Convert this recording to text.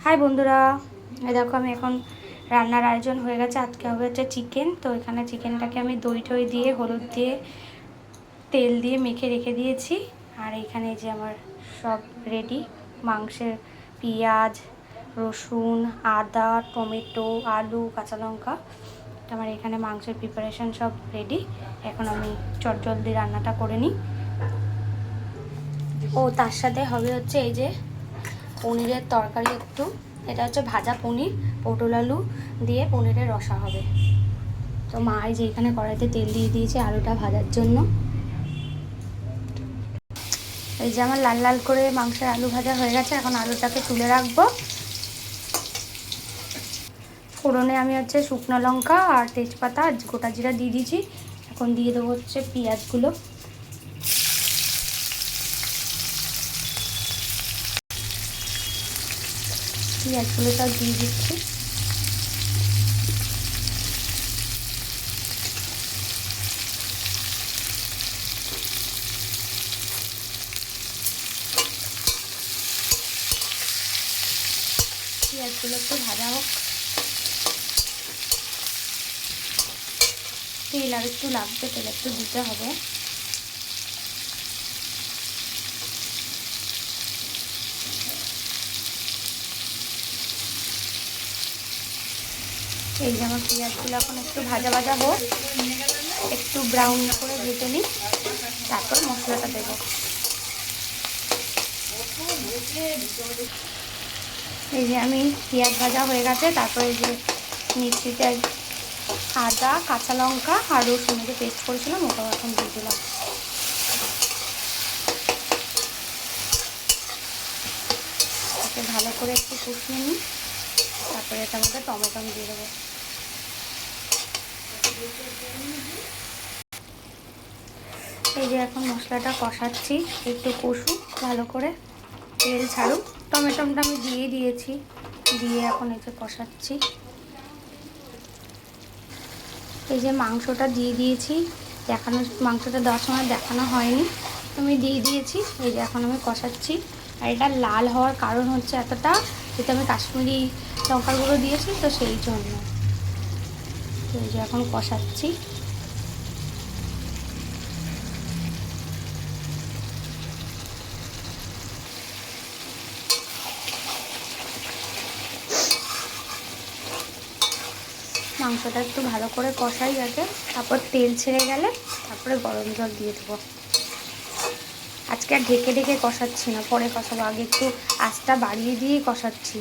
High বন্ধুরা, এই দেখো আমি এখন রান্নার আয়োজন হয়ে গেছে। আজকে হবে হচ্ছে চিকেন। তো এখানে চিকেনটাকে আমি দই টই দিয়ে হলুদ দিয়ে তেল দিয়ে মেখে রেখে দিয়েছি। আর এখানে যে আমার সব রেডি, মাংসের পেঁয়াজ, রসুন, আদা, টমেটো, আলু, কাঁচা লঙ্কা, আমার এখানে মাংসের প্রিপারেশান সব রেডি। এখন আমি চটজলদি রান্নাটা করে নিই। ও তার সাথে হবে হচ্ছে এই যে পনিরের তরকারি একটু, এটা হচ্ছে ভাজা পনির, পটল আলু দিয়ে পনিরের রসা হবে। তো মা এই যে এখানে কড়াইতে তেল দিয়ে দিয়েছে আলুটা ভাজার জন্য। এই যে আমার লাল লাল করে মাংসের আলু ভাজা হয়ে গেছে, এখন আলুটাকে তুলে রাখবো। ফোড়নে আমি হচ্ছে শুকনো লঙ্কা আর তেজপাতা আর গোটা জিরা দিয়ে দিয়েছি। এখন দিয়ে দেবো হচ্ছে পেঁয়াজগুলো। পেঁয়াজগুলো সব দিয়ে দিচ্ছি। পেঁয়াজগুলো একটু ভাজা হোক। তেল আর একটু লাগবে, তেল একটু দিতে হবে। এই যে আমার পেঁয়াজগুলো এখন একটু ভাজা ভাজা হোক, একটু ব্রাউন করে ভেজে নিই, তারপর মশলাটা দেবো। এই যে আমি পেঁয়াজ ভাজা হয়ে গেছে, তারপরে এই যে মিক্সিতে আদা, কাঁচা লঙ্কা আর রসুন যে পেস্ট করেছিলাম ওটাও এখন দিয়ে দিলাম। ওকে ভালো করে একটু কষিয়ে নিই, তারপরে এটার মধ্যে টমেটো দিয়ে দেবো। এই যে এখন মশলাটা কষাচ্ছি, একটু কষুক ভালো করে, তেল ছাড়ুক। টমেটোটা আমি দিয়ে দিয়েছি, দিয়ে এখন এই যে কষাচ্ছি। এই যে মাংসটা দিয়ে দিয়েছি, দেখানো মাংসটা দেওয়ার সময় দেখানো হয়নি, আমি দিয়ে দিয়েছি। এই যে এখন আমি কষাচ্ছি। আর এটা লাল হওয়ার কারণ হচ্ছে এতটা, যেটা আমি কাশ্মীরি লঙ্কার গুঁড়ো দিয়েছি, তো সেই জন্য। এই যে এখন কষাচ্ছি। মাংসটা একটু ভালো করে কষাই আগে, তারপর তেল ছেড়ে গেলে তারপরে গরম জল দিয়ে দেবো। আজকে আর ঢেকে ঢেকে কষাচ্ছি না, পরে কষাবো, আগে একটু আঁচটা বাড়িয়ে দিয়েই কষাচ্ছি।